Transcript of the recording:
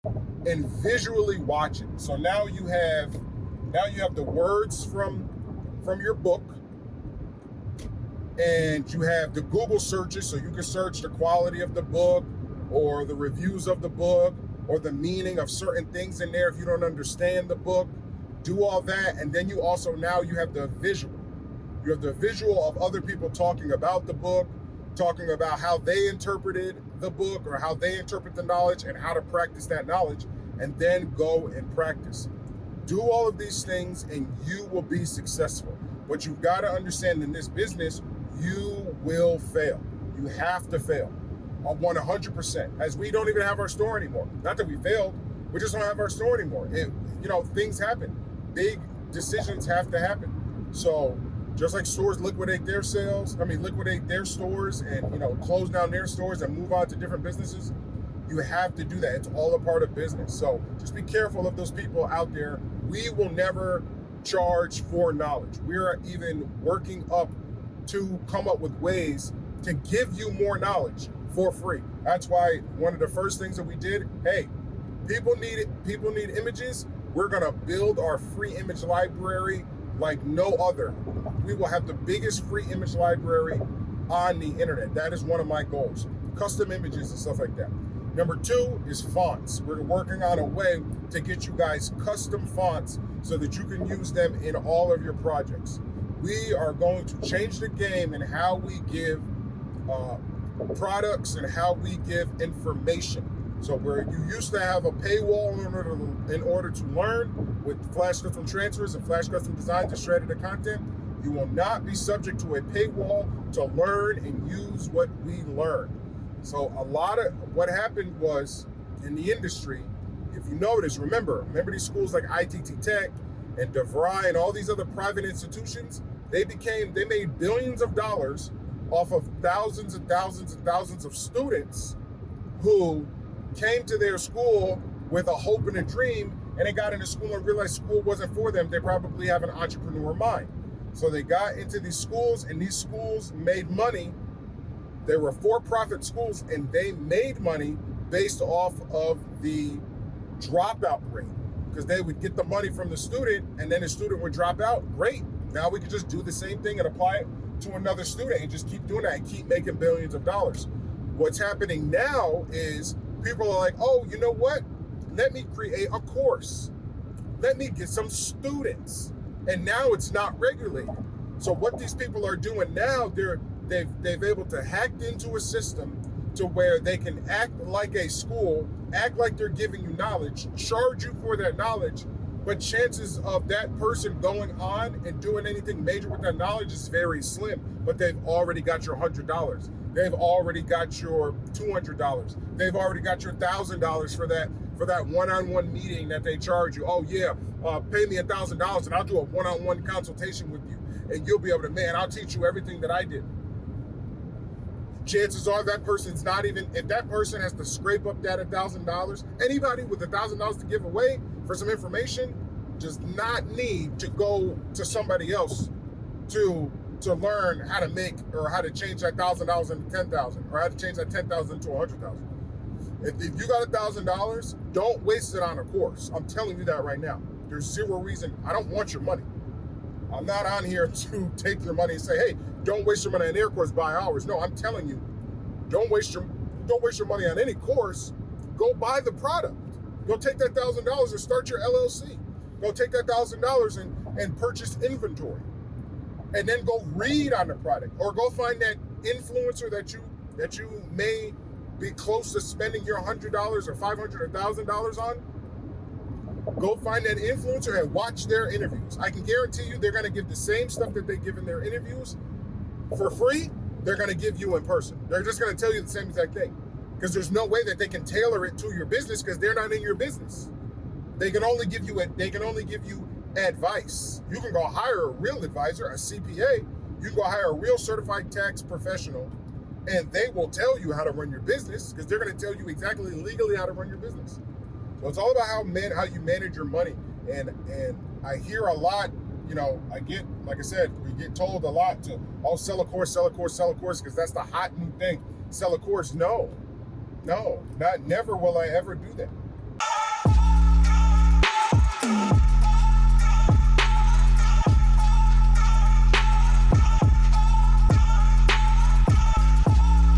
and visually watch it. So now you have the words from your book, and you have the Google searches, so you can search the quality of the book or the reviews of the book or the meaning of certain things in there if you don't understand the book. Do all that, and then you also now you have the visual. You have the visual of other people talking about the book, talking about how they interpreted the book or how they interpret the knowledge and how to practice that knowledge, and then go and practice. Do all of these things and you will be successful. But you've got to understand, in this business, you will fail. You have to fail 100%, as we don't even have our store anymore. Not that we failed, we just don't have our store anymore. Things happen. Big decisions have to happen. So just like stores liquidate their stores and close down their stores and move on to different businesses, you have to do that. It's all a part of business. So just be careful of those people out there. We will never charge for knowledge. We are even working up to come up with ways to give you more knowledge for free. That's why one of the first things that we did, hey, people need images. We're gonna build our free image library like no other. We will have the biggest free image library on the internet. That is one of my goals. Custom images and stuff like that. Number 2 is fonts. We're working on a way to get you guys custom fonts so that you can use them in all of your projects. We are going to change the game in how we give products and how we give information. So where you used to have a paywall in order to learn with Flash Custom Transfers and Flash Custom Designs and shredded content, you will not be subject to a paywall to learn and use what we learn. So a lot of what happened was in the industry, if you notice, remember these schools like ITT Tech and DeVry and all these other private institutions, they made billions of dollars off of thousands and thousands and thousands of students who came to their school with a hope and a dream, and they got into school and realized school wasn't for them. They probably have an entrepreneur mind. So they got into these schools, and these schools made money. They were for-profit schools, and they made money based off of the dropout rate, because they would get the money from the student, and then the student would drop out. Great. Now we could just do the same thing and apply it to another student and just keep doing that and keep making billions of dollars. What's happening now is people are like, oh, you know what? Let me create a course. Let me get some students. And now it's not regulated. So what these people are doing now, they've able to hack into a system to where they can act like a school, act like they're giving you knowledge, charge you for that knowledge, but chances of that person going on and doing anything major with that knowledge is very slim. But they've already got your $100. They've already got your $200. They've already got your $1,000 for that one-on-one meeting that they charge you. Oh yeah, pay me $1,000 and I'll do a one-on-one consultation with you, and you'll be able to, I'll teach you everything that I did. Chances are that person's not even, if that person has to scrape up that $1,000, anybody with $1,000 to give away for some information does not need to go to somebody else to learn how to make or how to change that $1,000 into $10,000 or how to change that $10,000 into $100,000. If you got $1,000, don't waste it on a course. I'm telling you that right now. There's zero reason. I don't want your money. I'm not on here to take your money and say, hey, don't waste your money on their course, buy ours. No, I'm telling you, don't waste your money on any course. Go buy the product. Go take that $1,000 and start your LLC. Go take that $1,000 and purchase inventory. And then go read on the product, or go find that influencer that you may be close to spending your $100 or $500 or $1,000 on. Go find that influencer and watch their interviews. I can guarantee you they're going to give the same stuff that they give in their interviews for free. They're going to give you in person. They're just going to tell you the same exact thing, because there's no way that they can tailor it to your business, because they're not in your business. They can only give you advice. You can go hire a real advisor, a CPA. You can go hire a real certified tax professional, and they will tell you how to run your business, because they're going to tell you exactly legally how to run your business. So it's all about how you manage your money. And I hear a lot, like I said, we get told a lot to, sell a course, because that's the hot new thing. Sell a course. No, never will I ever do that.